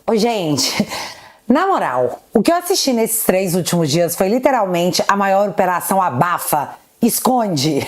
Ô, gente, na moral, o que eu assisti nesses 3 últimos dias foi literalmente a maior operação abafa, esconde.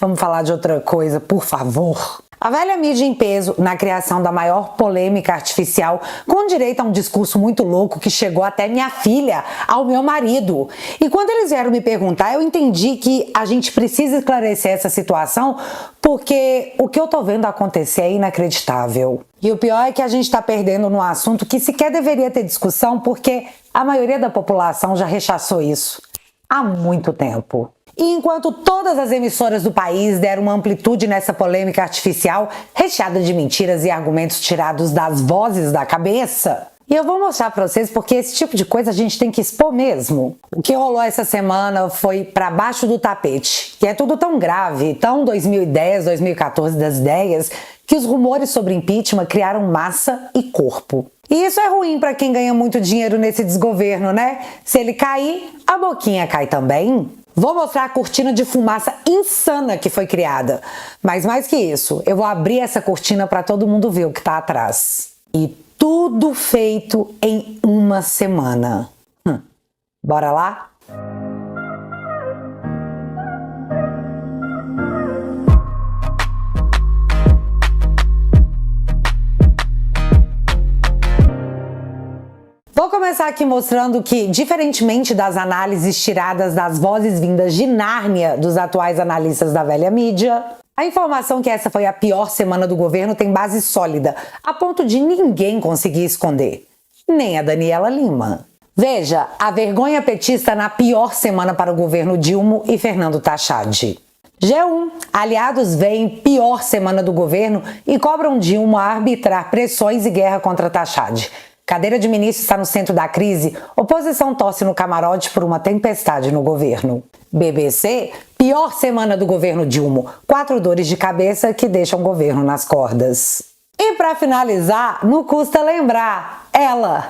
Vamos falar de outra coisa, por favor. A velha mídia em peso na criação da maior polêmica artificial, com direito a um discurso muito louco que chegou até minha filha, ao meu marido. E quando eles vieram me perguntar, eu entendi que a gente precisa esclarecer essa situação, porque o que eu tô vendo acontecer é inacreditável. E o pior é que a gente tá perdendo num assunto que sequer deveria ter discussão, porque a maioria da população já rechaçou isso há muito tempo. E enquanto todas as emissoras do país deram uma amplitude nessa polêmica artificial, recheada de mentiras e argumentos tirados das vozes da cabeça, e eu vou mostrar pra vocês porque esse tipo de coisa a gente tem que expor mesmo. O que rolou essa semana foi pra baixo do tapete, que é tudo tão grave, tão 2010, 2014 das ideias, que os rumores sobre impeachment criaram massa e corpo. E isso é ruim pra quem ganha muito dinheiro nesse desgoverno, né? Se ele cair, a boquinha cai também. Vou mostrar a cortina de fumaça insana que foi criada. Mas mais que isso, eu vou abrir essa cortina para todo mundo ver o que tá atrás. E tudo feito em uma semana. Bora lá? Vou começar aqui mostrando que, diferentemente das análises tiradas das vozes vindas de Nárnia dos atuais analistas da velha mídia, a informação que essa foi a pior semana do governo tem base sólida, a ponto de ninguém conseguir esconder, nem a Daniela Lima. Veja, a vergonha petista na pior semana para o governo Dilma e Fernando Tachad. G1. Aliados veem pior semana do governo e cobram Dilma a arbitrar pressões e guerra contra Tachad. Cadeira de ministro está no centro da crise, oposição torce no camarote por uma tempestade no governo. BBC, pior semana do governo Dilma, 4 dores de cabeça que deixam o governo nas cordas. E para finalizar, não custa lembrar, ela,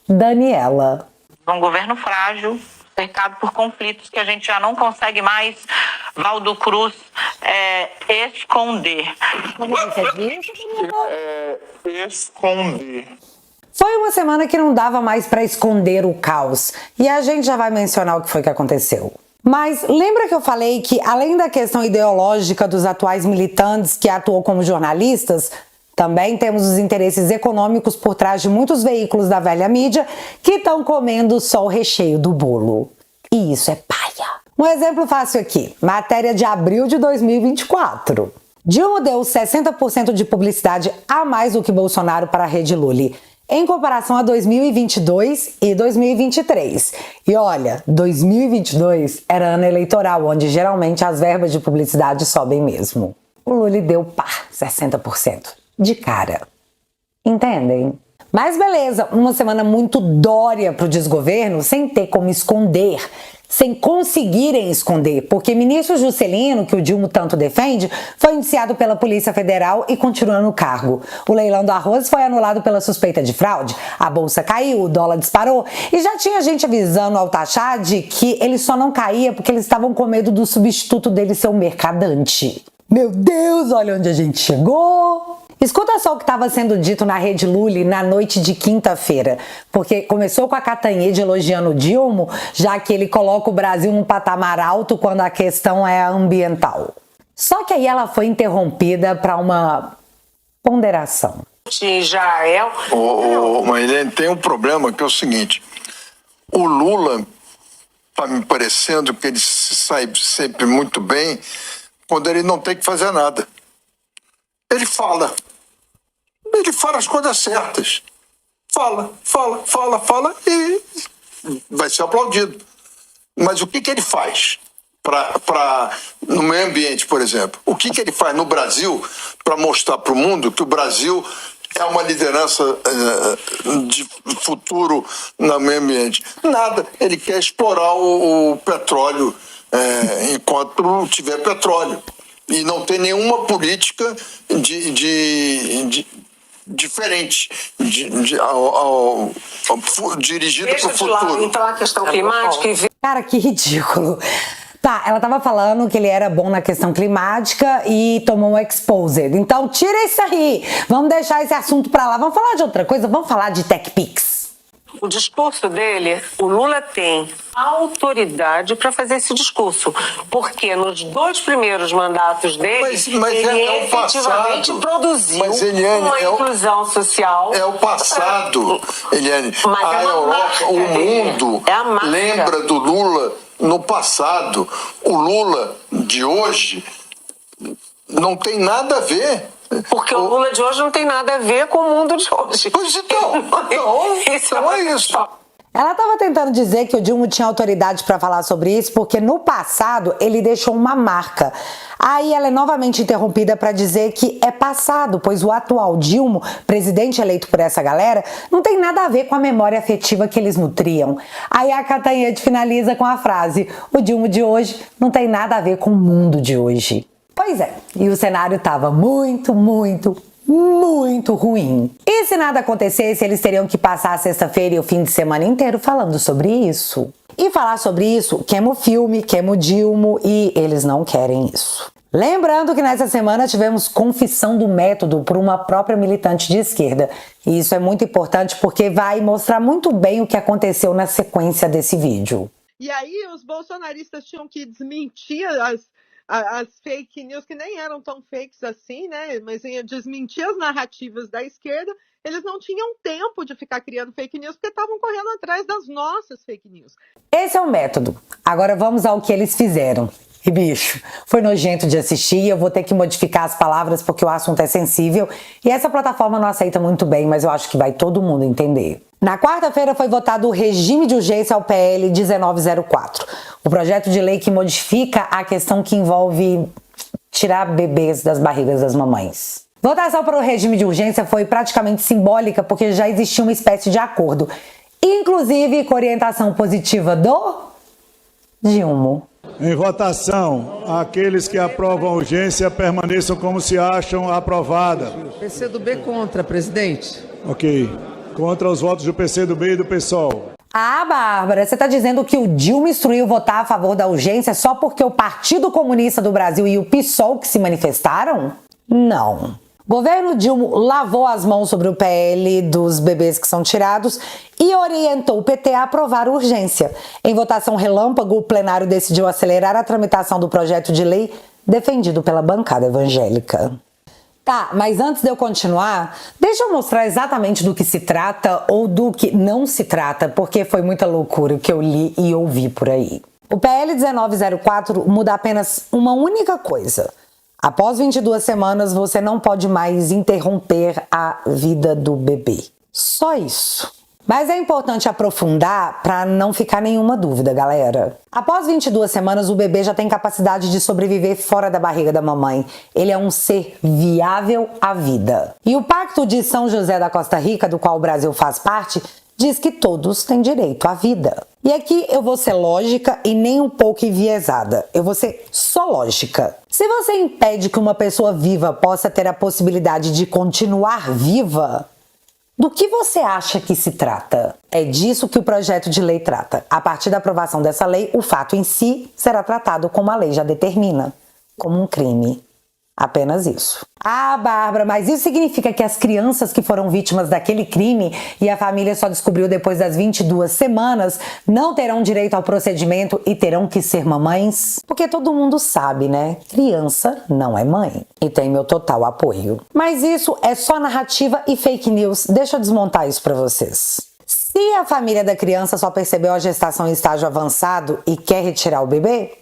Daniela. Um governo frágil, cercado por conflitos que a gente já não consegue mais, Valdo Cruz, esconder. Como você disse? Esconder. Foi uma semana que não dava mais para esconder o caos, e a gente já vai mencionar o que foi que aconteceu. Mas lembra que eu falei que, além da questão ideológica dos atuais militantes que atuam como jornalistas, também temos os interesses econômicos por trás de muitos veículos da velha mídia que estão comendo só o recheio do bolo. E isso é paia. Um exemplo fácil aqui, matéria de abril de 2024. Dilma deu 60% de publicidade a mais do que Bolsonaro para a Rede Lully, em comparação a 2022 e 2023. E olha, 2022 era ano eleitoral, onde geralmente as verbas de publicidade sobem mesmo. O Lully deu 60%. De cara. Entendem? Mas beleza, uma semana muito dória pro desgoverno, sem ter como esconder, sem conseguirem esconder, porque ministro Juscelino, que o Dilma tanto defende, foi indiciado pela Polícia Federal e continua no cargo. O leilão do arroz foi anulado pela suspeita de fraude, a bolsa caiu, o dólar disparou e já tinha gente avisando ao Tachad que ele só não caía porque eles estavam com medo do substituto dele ser um mercadante. Meu Deus, olha onde a gente chegou! Escuta só o que estava sendo dito na Rede Lully na noite de quinta-feira, porque começou com a Catanhede elogiando o Dilma, já que ele coloca o Brasil num patamar alto quando a questão é ambiental. Só que aí ela foi interrompida para uma ponderação. Israel. Mas tem um problema que é o seguinte: o Lula está me parecendo que ele sai sempre muito bem quando ele não tem que fazer nada. Ele fala as coisas certas. Fala e vai ser aplaudido. Mas o que ele faz no meio ambiente, por exemplo? O que ele faz no Brasil para mostrar para o mundo que o Brasil é uma liderança de futuro no meio ambiente? Nada. Ele quer explorar o petróleo enquanto tiver petróleo. E não tem nenhuma política diferente dirigida para o futuro. Então a questão climática. Cara, que ridículo. Tá, ela tava falando que ele era bom na questão climática e tomou um exposed. Então tira isso aí. Vamos deixar esse assunto pra lá. Vamos falar de outra coisa? Vamos falar de TechPix. O discurso dele, o Lula tem autoridade para fazer esse discurso, porque nos 2 primeiros mandatos dele, ele efetivamente produziu uma inclusão social. É o passado, Eliane. A Europa, o mundo lembra do Lula no passado. O Lula de hoje não tem nada a ver. Porque o Lula de hoje não tem nada a ver com o mundo de hoje. Pois então é isso. Ela estava tentando dizer que o Dilma tinha autoridade para falar sobre isso porque no passado ele deixou uma marca. Aí ela é novamente interrompida para dizer que é passado, pois o atual Dilma, presidente eleito por essa galera, não tem nada a ver com a memória afetiva que eles nutriam. Aí a Catanhede finaliza com a frase: o Dilma de hoje não tem nada a ver com o mundo de hoje. Pois é, e o cenário estava muito ruim. E se nada acontecesse, eles teriam que passar a sexta-feira e o fim de semana inteiro falando sobre isso. E falar sobre isso queima o filme, queima o Dilma e eles não querem isso. Lembrando que nessa semana tivemos confissão do método por uma própria militante de esquerda. E isso é muito importante porque vai mostrar muito bem o que aconteceu na sequência desse vídeo. E aí os bolsonaristas tinham que desmentir as fake news, que nem eram tão fakes assim, né? Mas desmentir as narrativas da esquerda. Eles não tinham tempo de ficar criando fake news porque estavam correndo atrás das nossas fake news. Esse é o método. Agora vamos ao que eles fizeram. E bicho, foi nojento de assistir e eu vou ter que modificar as palavras porque o assunto é sensível e essa plataforma não aceita muito bem, mas eu acho que vai todo mundo entender. Na quarta-feira foi votado o regime de urgência ao PL 1904, o projeto de lei que modifica a questão que envolve tirar bebês das barrigas das mamães. Votação para o regime de urgência foi praticamente simbólica porque já existia uma espécie de acordo, inclusive com orientação positiva do Dilma. Em votação, aqueles que aprovam a urgência permaneçam como se acham aprovada. PCdoB contra, presidente. Ok. Contra os votos do PCdoB e do PSOL. Ah, Bárbara, você está dizendo que o Dilma instruiu votar a favor da urgência só porque o Partido Comunista do Brasil e o PSOL que se manifestaram? Não. O governo Dilma lavou as mãos sobre o PL dos bebês que são tirados e orientou o PT a aprovar a urgência. Em votação relâmpago, o plenário decidiu acelerar a tramitação do projeto de lei defendido pela bancada evangélica. Tá, mas antes de eu continuar, deixa eu mostrar exatamente do que se trata ou do que não se trata, porque foi muita loucura o que eu li e ouvi por aí. O PL 1904 muda apenas uma única coisa. Após 22 semanas, você não pode mais interromper a vida do bebê. Só isso. Mas é importante aprofundar para não ficar nenhuma dúvida, galera. Após 22 semanas, o bebê já tem capacidade de sobreviver fora da barriga da mamãe. Ele é um ser viável à vida. E o Pacto de São José da Costa Rica, do qual o Brasil faz parte, diz que todos têm direito à vida. E aqui eu vou ser lógica e nem um pouco enviesada. Eu vou ser só lógica. Se você impede que uma pessoa viva possa ter a possibilidade de continuar viva, do que você acha que se trata? É disso que o projeto de lei trata. A partir da aprovação dessa lei, o fato em si será tratado como a lei já determina, como um crime. Apenas isso. Ah, Bárbara, mas isso significa que as crianças que foram vítimas daquele crime e a família só descobriu depois das 22 semanas não terão direito ao procedimento e terão que ser mamães? Porque todo mundo sabe, né? Criança não é mãe. E tem meu total apoio. Mas isso é só narrativa e fake news. Deixa eu desmontar isso pra vocês. Se a família da criança só percebeu a gestação em estágio avançado e quer retirar o bebê,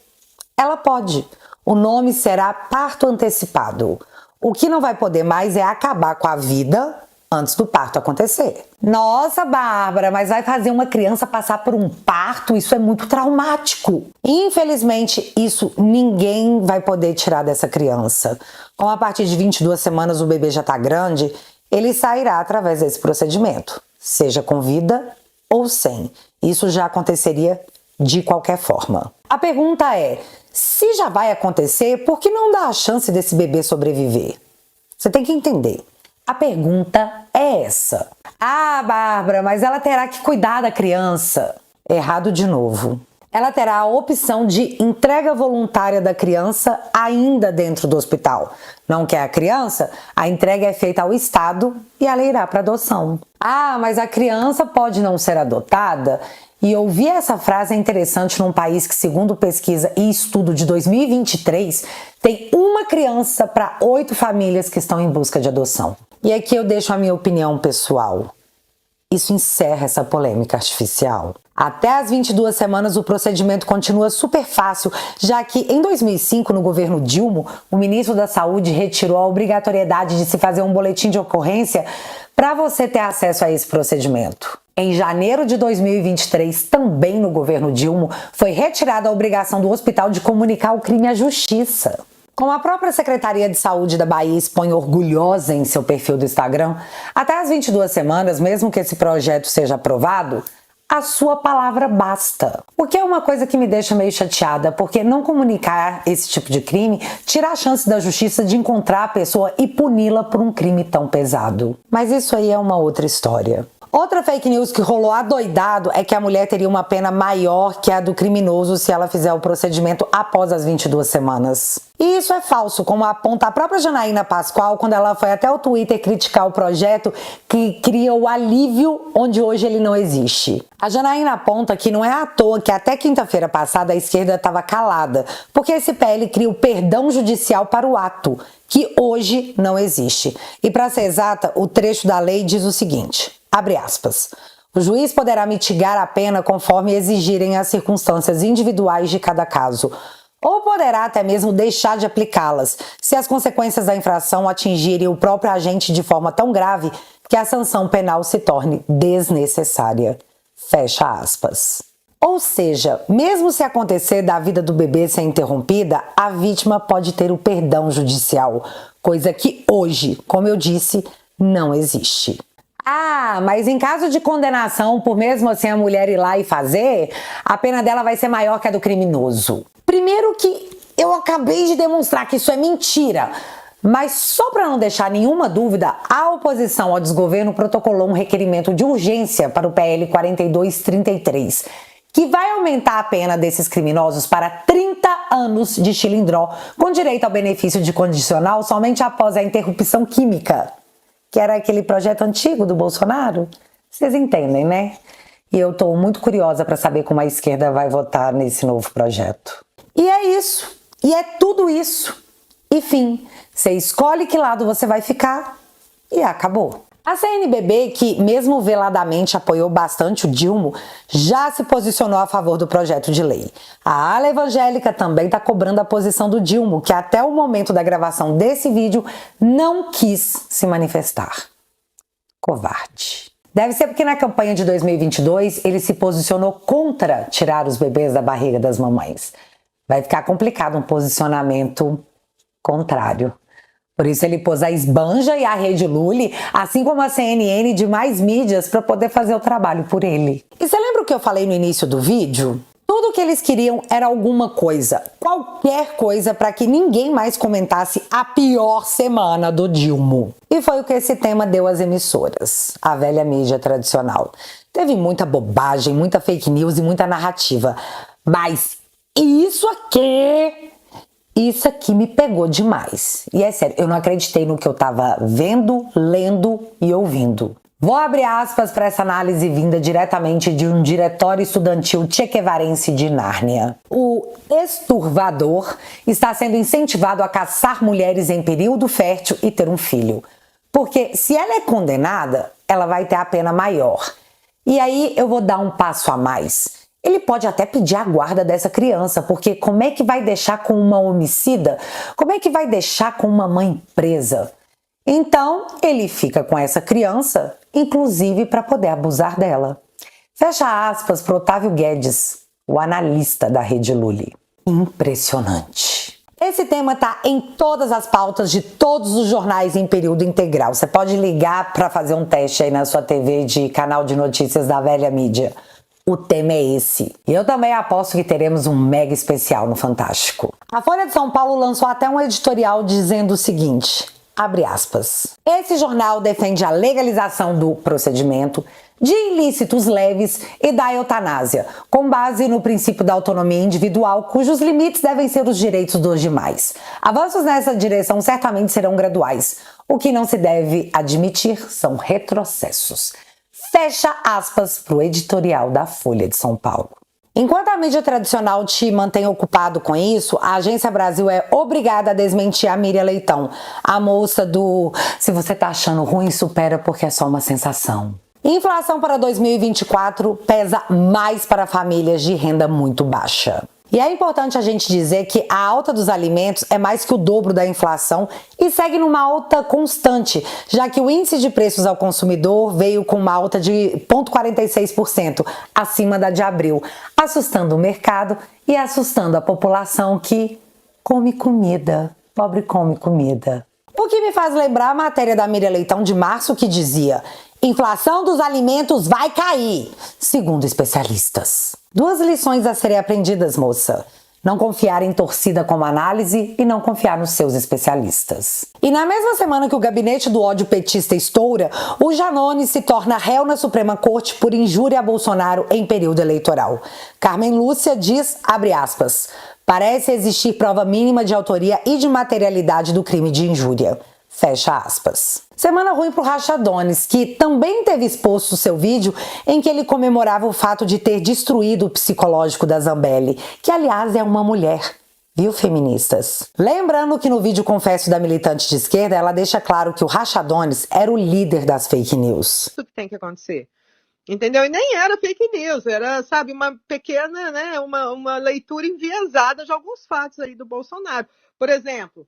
ela pode. O nome será parto antecipado. O que não vai poder mais é acabar com a vida antes do parto acontecer. Nossa, Bárbara, mas vai fazer uma criança passar por um parto? Isso é muito traumático. Infelizmente, isso ninguém vai poder tirar dessa criança. Como a partir de 22 semanas o bebê já está grande, ele sairá através desse procedimento, seja com vida ou sem. Isso já aconteceria de qualquer forma. A pergunta é, se já vai acontecer, por que não dá a chance desse bebê sobreviver? Você tem que entender. A pergunta é essa. Ah, Bárbara, mas ela terá que cuidar da criança. Errado de novo. ela terá a opção de entrega voluntária da criança ainda dentro do hospital. Não quer a criança? A entrega é feita ao Estado e ela irá para adoção. Ah, mas a criança pode não ser adotada? E ouvir essa frase é interessante num país que, segundo pesquisa e estudo de 2023, tem uma criança para 8 famílias que estão em busca de adoção. E aqui eu deixo a minha opinião pessoal. Isso encerra essa polêmica artificial. Até as 22 semanas o procedimento continua super fácil, já que em 2005, no governo Dilma, o ministro da Saúde retirou a obrigatoriedade de se fazer um boletim de ocorrência para você ter acesso a esse procedimento. Em janeiro de 2023, também no governo Dilma, foi retirada a obrigação do hospital de comunicar o crime à justiça. Como a própria Secretaria de Saúde da Bahia expõe orgulhosa em seu perfil do Instagram, até as 22 semanas, mesmo que esse projeto seja aprovado, a sua palavra basta. O que é uma coisa que me deixa meio chateada, porque não comunicar esse tipo de crime tira a chance da justiça de encontrar a pessoa e puni-la por um crime tão pesado. Mas isso aí é uma outra história. Outra fake news que rolou adoidado é que a mulher teria uma pena maior que a do criminoso se ela fizer o procedimento após as 22 semanas. E isso é falso, como aponta a própria Janaína Pascoal quando ela foi até o Twitter criticar o projeto que cria o alívio onde hoje ele não existe. A Janaína aponta que não é à toa que até quinta-feira passada a esquerda estava calada, porque esse PL cria o perdão judicial para o ato, que hoje não existe. E para ser exata, o trecho da lei diz o seguinte, abre aspas, o juiz poderá mitigar a pena conforme exigirem as circunstâncias individuais de cada caso, ou poderá até mesmo deixar de aplicá-las, se as consequências da infração atingirem o próprio agente de forma tão grave que a sanção penal se torne desnecessária. Fecha aspas. Ou seja, mesmo se acontecer da vida do bebê ser interrompida, a vítima pode ter o perdão judicial, coisa que hoje, como eu disse, não existe. Ah, mas em caso de condenação, por mesmo assim a mulher ir lá e fazer, a pena dela vai ser maior que a do criminoso. Primeiro que eu acabei de demonstrar que isso é mentira, mas só para não deixar nenhuma dúvida, a oposição ao desgoverno protocolou um requerimento de urgência para o PL 4233, que vai aumentar a pena desses criminosos para 30 anos de chilindró, com direito ao benefício de condicional somente após a interrupção química, que era aquele projeto antigo do Bolsonaro. Vocês entendem, né? E eu estou muito curiosa para saber como a esquerda vai votar nesse novo projeto. E é isso. E é tudo isso. E fim. Você escolhe que lado você vai ficar e acabou. A CNBB, que mesmo veladamente apoiou bastante o Dilma, já se posicionou a favor do projeto de lei. A ala evangélica também está cobrando a posição do Dilma, que até o momento da gravação desse vídeo não quis se manifestar. Covarde. Deve ser porque na campanha de 2022 ele se posicionou contra tirar os bebês da barriga das mamães. Vai ficar complicado um posicionamento contrário. Por isso ele pôs a Esbanja e a Rede Lully, assim como a CNN e demais mídias, para poder fazer o trabalho por ele. E você lembra o que eu falei no início do vídeo? Tudo o que eles queriam era alguma coisa, qualquer coisa, para que ninguém mais comentasse a pior semana do Dilma. E foi o que esse tema deu às emissoras, a velha mídia tradicional. Teve muita bobagem, muita fake news e muita narrativa. Mas isso aqui me pegou demais. E é sério, eu não acreditei no que eu tava vendo, lendo e ouvindo. Vou abrir aspas para essa análise vinda diretamente de um diretório estudantil chequevarense de Nárnia. O esturvador está sendo incentivado a caçar mulheres em período fértil e ter um filho. Porque se ela é condenada, ela vai ter a pena maior. E aí eu vou dar um passo a mais. Ele pode até pedir a guarda dessa criança, porque como é que vai deixar com uma homicida? Como é que vai deixar com uma mãe presa? Então, ele fica com essa criança, inclusive para poder abusar dela. Fecha aspas para Otávio Guedes, o analista da Rede Lully. Impressionante. Esse tema está em todas as pautas de todos os jornais em período integral. Você pode ligar para fazer um teste aí na sua TV de canal de notícias da velha mídia. O tema é esse. E eu também aposto que teremos um mega especial no Fantástico. A Folha de São Paulo lançou até um editorial dizendo o seguinte, abre aspas, esse jornal defende a legalização do procedimento, de ilícitos leves e da eutanásia, com base no princípio da autonomia individual, cujos limites devem ser os direitos dos demais. Avanços nessa direção certamente serão graduais. O que não se deve admitir são retrocessos. Fecha aspas para o editorial da Folha de São Paulo. Enquanto a mídia tradicional te mantém ocupado com isso, a Agência Brasil é obrigada a desmentir a Miriam Leitão, a moça do "se você tá achando ruim, supera porque é só uma sensação". Inflação para 2024 pesa mais para famílias de renda muito baixa. E é importante a gente dizer que a alta dos alimentos é mais que o dobro da inflação e segue numa alta constante, já que o índice de preços ao consumidor veio com uma alta de 0,46% acima da de abril, assustando o mercado e assustando a população que come comida. Pobre come comida. O que me faz lembrar a matéria da Miriam Leitão de março que dizia: inflação dos alimentos vai cair, segundo especialistas. Duas lições a serem aprendidas, moça. Não confiar em torcida como análise e não confiar nos seus especialistas. E na mesma semana que o gabinete do ódio petista estoura, o Janones se torna réu na Suprema Corte por injúria a Bolsonaro em período eleitoral. Carmen Lúcia diz, abre aspas, parece existir prova mínima de autoria e de materialidade do crime de injúria. Fecha aspas. Semana ruim pro Rachadones, que também teve exposto seu vídeo em que ele comemorava o fato de ter destruído o psicológico da Zambelli, que aliás é uma mulher, viu, feministas? Lembrando que no vídeo confesso da militante de esquerda, ela deixa claro que o Rachadones era o líder das fake news. Isso que tem que acontecer. Entendeu? E nem era fake news, era, sabe, uma pequena, né, uma leitura enviesada de alguns fatos aí do Bolsonaro. Por exemplo,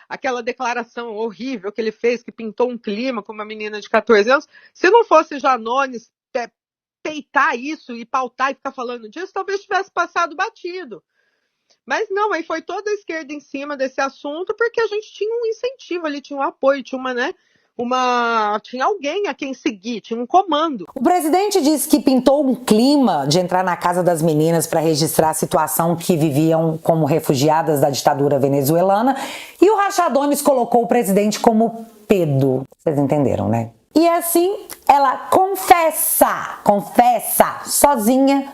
aquela declaração horrível que ele fez, que pintou um clima com uma menina de 14 anos. Se não fosse Janones peitar isso e pautar e ficar falando disso, talvez tivesse passado batido. Mas não, aí foi toda a esquerda em cima desse assunto, porque a gente tinha um incentivo ali, tinha um apoio, tinha alguém a quem seguir, tinha um comando. O presidente disse que pintou um clima de entrar na casa das meninas para registrar a situação que viviam como refugiadas da ditadura venezuelana e o Rachadones colocou o presidente como pedo. Vocês entenderam, né? E assim, ela confessa sozinha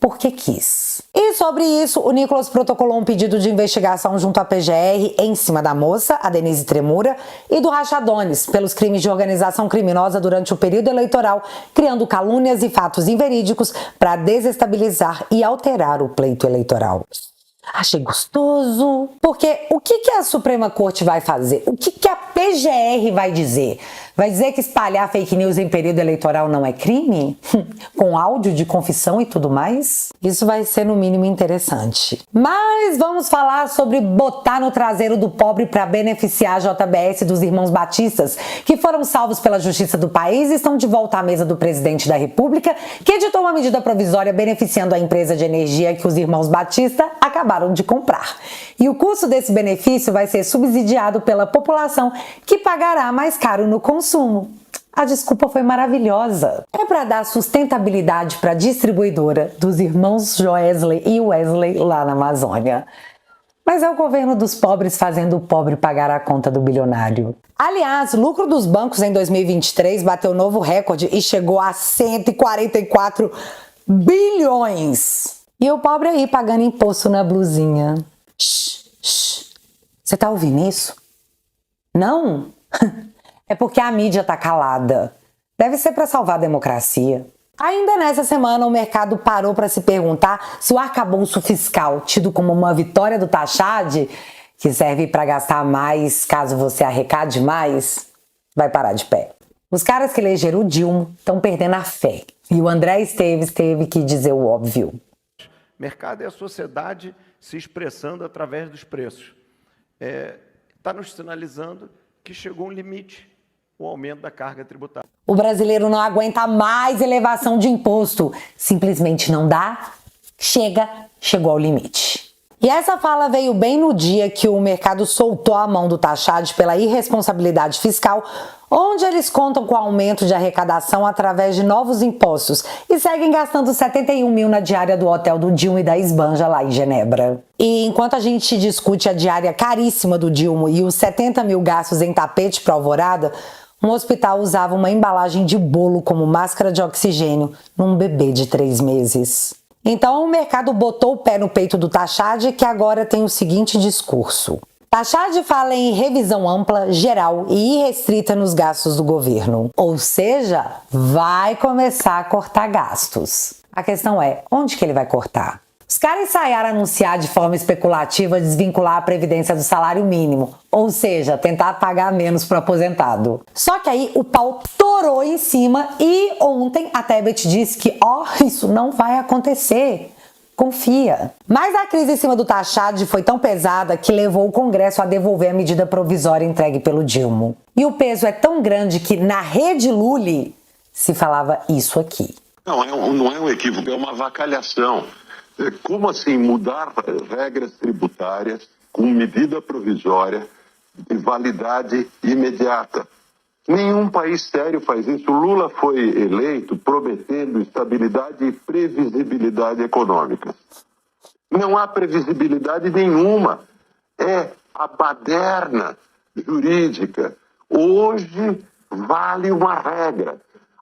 porque quis. E sobre isso, o Nicolas protocolou um pedido de investigação junto à PGR em cima da moça, a Denise Tremura, e do Rachadones, pelos crimes de organização criminosa durante o período eleitoral, criando calúnias e fatos inverídicos para desestabilizar e alterar o pleito eleitoral. Achei gostoso, porque o que a Suprema Corte vai fazer? O que a PGR vai dizer? Vai dizer que espalhar fake news em período eleitoral não é crime? Com áudio de confissão e tudo mais? Isso vai ser no mínimo interessante. Mas vamos falar sobre botar no traseiro do pobre para beneficiar a JBS dos irmãos Batistas, que foram salvos pela justiça do país e estão de volta à mesa do presidente da República, que editou uma medida provisória beneficiando a empresa de energia que os irmãos Batista acabaram de comprar. E o custo desse benefício vai ser subsidiado pela população, que pagará mais caro no consumo. A desculpa foi maravilhosa. É para dar sustentabilidade para a distribuidora dos irmãos Joesley e Wesley lá na Amazônia. Mas é o governo dos pobres fazendo o pobre pagar a conta do bilionário. Aliás, o lucro dos bancos em 2023 bateu novo recorde e chegou a 144 bilhões. E o pobre aí pagando imposto na blusinha. Shh. Você tá ouvindo isso? Não? É porque a mídia tá calada. Deve ser para salvar a democracia. Ainda nessa semana, o mercado parou para se perguntar se o arcabouço fiscal, tido como uma vitória do Tachad, que serve para gastar mais caso você arrecade mais, vai parar de pé. Os caras que elegeram o Dilma estão perdendo a fé. E o André Esteves teve que dizer o óbvio. Mercado é a sociedade se expressando através dos preços. Está nos sinalizando que chegou um limite, o aumento da carga tributária. O brasileiro não aguenta mais elevação de imposto. Simplesmente não dá. Chegou ao limite. E essa fala veio bem no dia que o mercado soltou a mão do Tachad pela irresponsabilidade fiscal, onde eles contam com o aumento de arrecadação através de novos impostos e seguem gastando 71 mil na diária do hotel do Dilma e da Esbanja lá em Genebra. E enquanto a gente discute a diária caríssima do Dilma e os 70 mil gastos em tapete para Alvorada, um hospital usava uma embalagem de bolo como máscara de oxigênio num bebê de 3 meses. Então o mercado botou o pé no peito do Tachad, que agora tem o seguinte discurso. Tachad fala em revisão ampla, geral e irrestrita nos gastos do governo. Ou seja, vai começar a cortar gastos. A questão é, onde que ele vai cortar? Os caras ensaiaram anunciar de forma especulativa desvincular a previdência do salário mínimo, ou seja, tentar pagar menos para o aposentado. Só que aí o pau torou em cima e ontem a Tebet disse que, isso não vai acontecer. Confia. Mas a crise em cima do Tachad foi tão pesada que levou o Congresso a devolver a medida provisória entregue pelo Dilma. E o peso é tão grande que na rede Lully se falava isso aqui. Não é um equívoco, é uma avacalhação. Como assim mudar regras tributárias com medida provisória de validade imediata? Nenhum país sério faz isso. O Lula foi eleito prometendo estabilidade e previsibilidade econômica. Não há previsibilidade nenhuma. É a baderna jurídica. Hoje vale uma regra.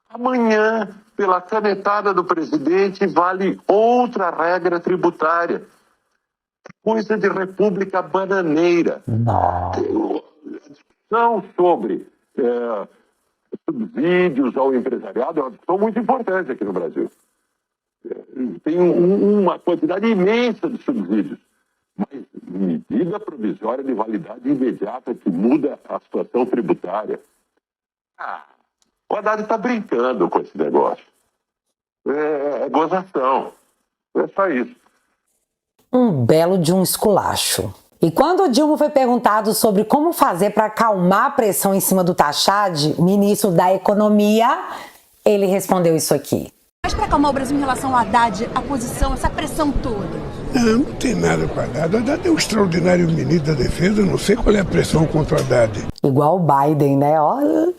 Amanhã, pela canetada do presidente, vale outra regra tributária. Coisa de república bananeira. Não. A discussão sobre subsídios ao empresariado é uma discussão muito importante aqui no Brasil. Tem uma quantidade imensa de subsídios, mas medida provisória de validade imediata que muda a situação tributária. O Haddad está brincando com esse negócio. É gozação. É só isso. Um belo de um esculacho. E quando o Dilma foi perguntado sobre como fazer para acalmar a pressão em cima do Tachad, ministro da Economia, ele respondeu isso aqui. Mas para acalmar o Brasil em relação ao Haddad, a posição, essa pressão toda? Não tem nada para Haddad. O Haddad é um extraordinário ministro da Defesa, não sei qual é a pressão contra o Haddad. Igual o Biden, né? Olha,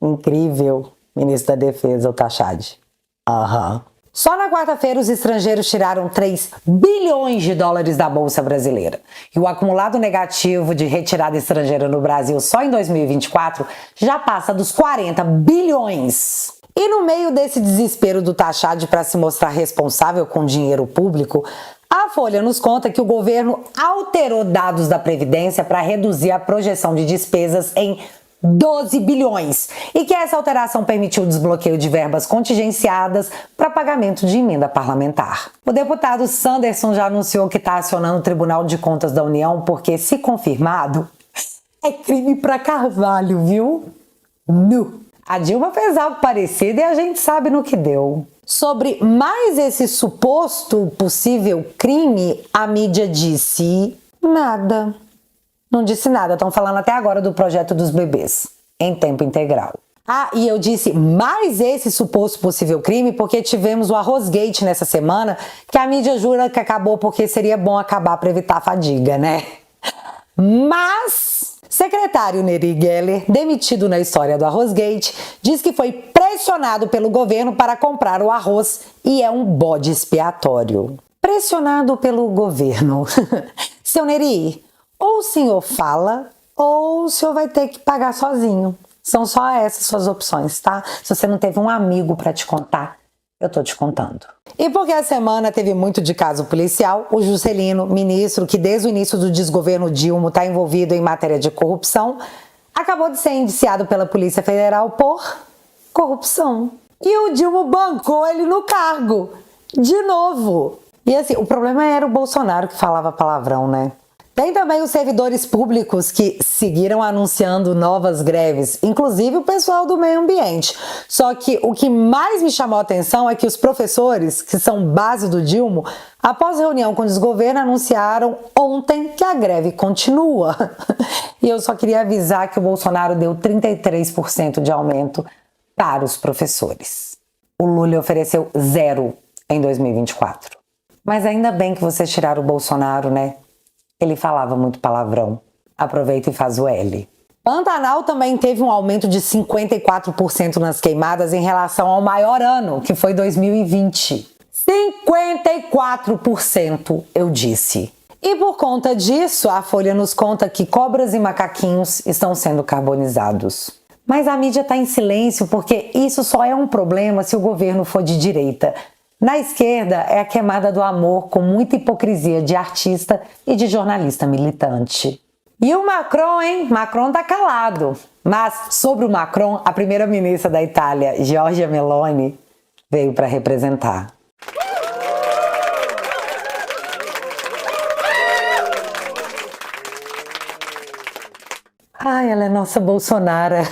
incrível, ministro da Defesa, o Tachad. Só na quarta-feira, os estrangeiros tiraram 3 bilhões de dólares da Bolsa Brasileira. E o acumulado negativo de retirada estrangeira no Brasil só em 2024 já passa dos 40 bilhões. E no meio desse desespero do Tachad para se mostrar responsável com dinheiro público, a Folha nos conta que o governo alterou dados da Previdência para reduzir a projeção de despesas em 12 bilhões e que essa alteração permitiu o desbloqueio de verbas contingenciadas para pagamento de emenda parlamentar. O deputado Sanderson já anunciou que está acionando o Tribunal de Contas da União porque, se confirmado, é crime para Carvalho, viu? A Dilma fez algo parecido e a gente sabe no que deu. Sobre mais esse suposto possível crime, a mídia disse nada. Não disse nada, estão falando até agora do projeto dos bebês, em tempo integral. E eu disse mais esse suposto possível crime porque tivemos o Arrozgate nessa semana, que a mídia jura que acabou porque seria bom acabar para evitar a fadiga, né? Mas secretário Neri Geller, demitido na história do Arrozgate, diz que foi pressionado pelo governo para comprar o arroz e é um bode expiatório. Pressionado pelo governo. Seu Neri, ou o senhor fala, ou o senhor vai ter que pagar sozinho. São só essas suas opções, tá? Se você não teve um amigo para te contar, eu tô te contando. E porque a semana teve muito de caso policial, o Juscelino, ministro que desde o início do desgoverno Dilma está envolvido em matéria de corrupção, acabou de ser indiciado pela Polícia Federal por corrupção. E o Dilma bancou ele no cargo, de novo. E assim, o problema era o Bolsonaro que falava palavrão, né? Tem também os servidores públicos que seguiram anunciando novas greves, inclusive o pessoal do meio ambiente. Só que o que mais me chamou a atenção é que os professores, que são base do Dilma, após reunião com o desgoverno, anunciaram ontem que a greve continua. E eu só queria avisar que o Bolsonaro deu 33% de aumento para os professores. O Lula ofereceu 0 em 2024. Mas ainda bem que vocês tiraram o Bolsonaro, né? Ele falava muito palavrão. Aproveita e faz o L. Pantanal também teve um aumento de 54% nas queimadas em relação ao maior ano, que foi 2020. 54%, eu disse. E por conta disso, a Folha nos conta que cobras e macaquinhos estão sendo carbonizados. Mas a mídia está em silêncio porque isso só é um problema se o governo for de direita. Na esquerda é a queimada do amor com muita hipocrisia de artista e de jornalista militante. E o Macron, hein? Macron tá calado. Mas sobre o Macron, a primeira-ministra da Itália, Giorgia Meloni, veio para representar. Ai, ela é nossa Bolsonara,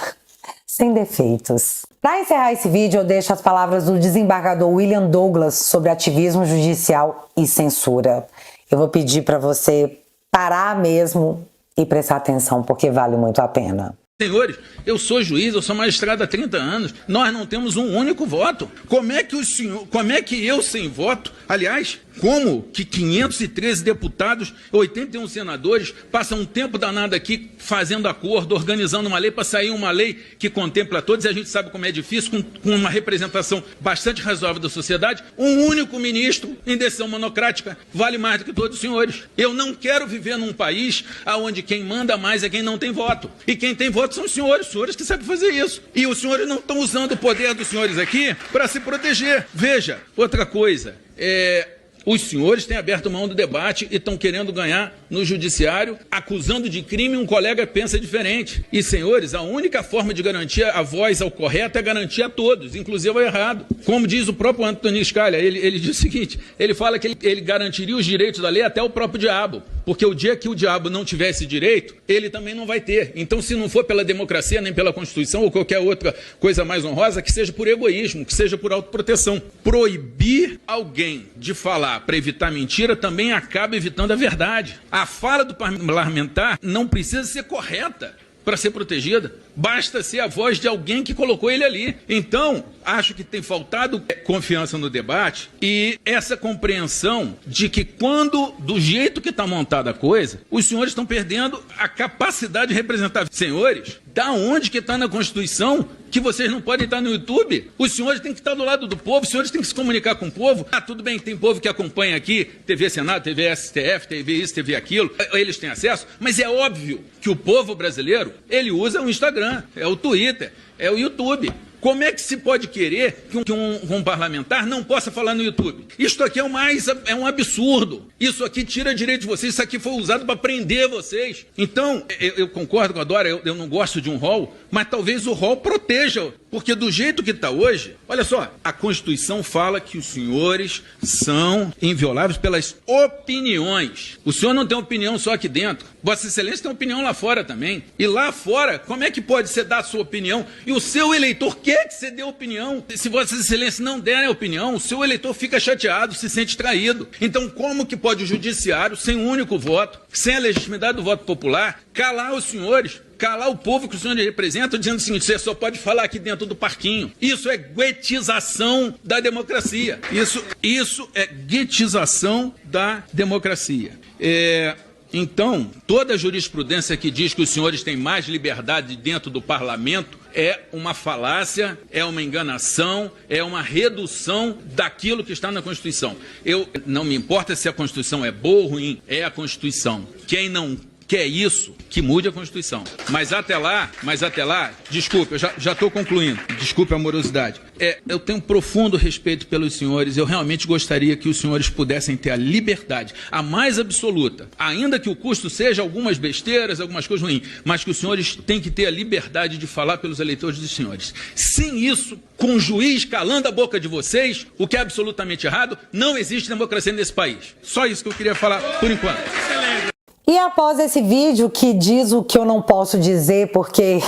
sem defeitos. Para encerrar esse vídeo, eu deixo as palavras do desembargador William Douglas sobre ativismo judicial e censura. Eu vou pedir para você parar mesmo e prestar atenção, porque vale muito a pena. Senhores, eu sou juiz, eu sou magistrado há 30 anos, nós não temos um único voto. Como é que eu sem voto, aliás, como que 513 deputados, 81 senadores passam um tempo danado aqui fazendo acordo, organizando uma lei para sair uma lei que contempla todos, e a gente sabe como é difícil, com uma representação bastante razoável da sociedade, um único ministro em decisão monocrática vale mais do que todos os senhores. Eu não quero viver num país onde quem manda mais é quem não tem voto. E quem tem voto são os senhores que sabem fazer isso. E os senhores não estão usando o poder dos senhores aqui para se proteger. Veja, outra coisa, os senhores têm aberto mão do debate e estão querendo ganhar no judiciário, acusando de crime um colega que pensa diferente. E, senhores, a única forma de garantir a voz ao correto é garantir a todos, inclusive ao errado. Como diz o próprio Antônio Scalia, ele diz o seguinte, ele fala que ele garantiria os direitos da lei até o próprio diabo, porque o dia que o diabo não tivesse direito, ele também não vai ter. Então, se não for pela democracia, nem pela Constituição ou qualquer outra coisa mais honrosa, que seja por egoísmo, que seja por autoproteção. Proibir alguém de falar para evitar mentira também acaba evitando a verdade. A fala do parlamentar não precisa ser correta para ser protegida. Basta ser a voz de alguém que colocou ele ali. Então, acho que tem faltado confiança no debate e essa compreensão de que quando, do jeito que está montada a coisa, os senhores estão perdendo a capacidade de representar. Senhores, da onde que está na Constituição que vocês não podem estar no YouTube? Os senhores têm que estar do lado do povo, os senhores têm que se comunicar com o povo. Tudo bem, tem povo que acompanha aqui, TV Senado, TV STF, TV isso, TV aquilo, eles têm acesso, mas é óbvio que o povo brasileiro, ele usa o Instagram, é o Twitter, é o YouTube. Como é que se pode querer que um parlamentar não possa falar no YouTube? Isto aqui é um absurdo. Isso aqui tira direito de vocês, isso aqui foi usado para prender vocês. Então, eu concordo com a Dora, eu não gosto de um rol, mas talvez o rol proteja, porque do jeito que está hoje, olha só, a Constituição fala que os senhores são invioláveis pelas opiniões. O senhor não tem opinião só aqui dentro. Vossa Excelência tem opinião lá fora também. E lá fora, como é que pode você dar a sua opinião e o seu eleitor quer que você dê opinião? Se Vossa Excelência não der a opinião, o seu eleitor fica chateado, se sente traído. Então, como que pode o judiciário, sem um único voto, sem a legitimidade do voto popular, calar os senhores, calar o povo que os senhores representam, dizendo o seguinte, você só pode falar aqui dentro do parquinho. Isso é guetização da democracia. Isso é guetização da democracia. Então, toda a jurisprudência que diz que os senhores têm mais liberdade dentro do parlamento é uma falácia, é uma enganação, é uma redução daquilo que está na Constituição. Não me importa se a Constituição é boa ou ruim, é a Constituição. Quem não quer isso, que mude a Constituição. Mas até lá, desculpe, eu já estou concluindo, desculpe a morosidade. Eu tenho profundo respeito pelos senhores, eu realmente gostaria que os senhores pudessem ter a liberdade, a mais absoluta, ainda que o custo seja algumas besteiras, algumas coisas ruins, mas que os senhores têm que ter a liberdade de falar pelos eleitores dos senhores. Sem isso, com o juiz calando a boca de vocês, o que é absolutamente errado, não existe democracia nesse país. Só isso que eu queria falar por enquanto. E após esse vídeo que diz o que eu não posso dizer, porque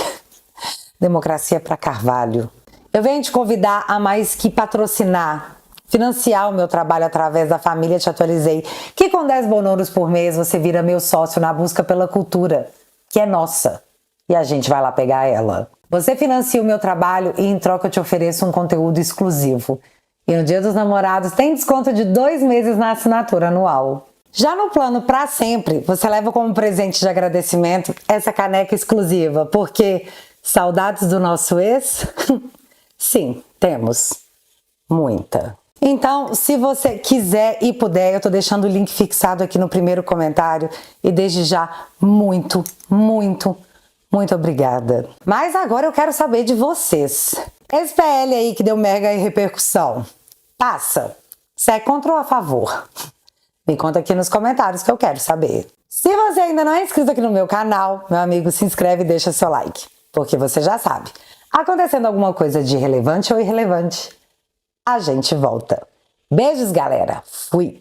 democracia é para Carvalho, eu venho te convidar a mais que patrocinar, financiar o meu trabalho através da Família Te Atualizei, que com 10 bonoros por mês você vira meu sócio na busca pela cultura, que é nossa, e a gente vai lá pegar ela. Você financia o meu trabalho e em troca eu te ofereço um conteúdo exclusivo. E no Dia dos Namorados tem desconto de 2 meses na assinatura anual. Já no plano Pra Sempre, você leva como presente de agradecimento essa caneca exclusiva, porque saudades do nosso ex? Sim, temos. Muita. Então, se você quiser e puder, eu tô deixando o link fixado aqui no primeiro comentário e desde já muito, muito, Muito obrigada. Mas agora eu quero saber de vocês. Esse PL aí que deu mega repercussão, passa? Você é contra ou a favor? Me conta aqui nos comentários que eu quero saber. Se você ainda não é inscrito aqui no meu canal, meu amigo, se inscreve e deixa seu like. Porque você já sabe, acontecendo alguma coisa de relevante ou irrelevante, a gente volta. Beijos, galera. Fui!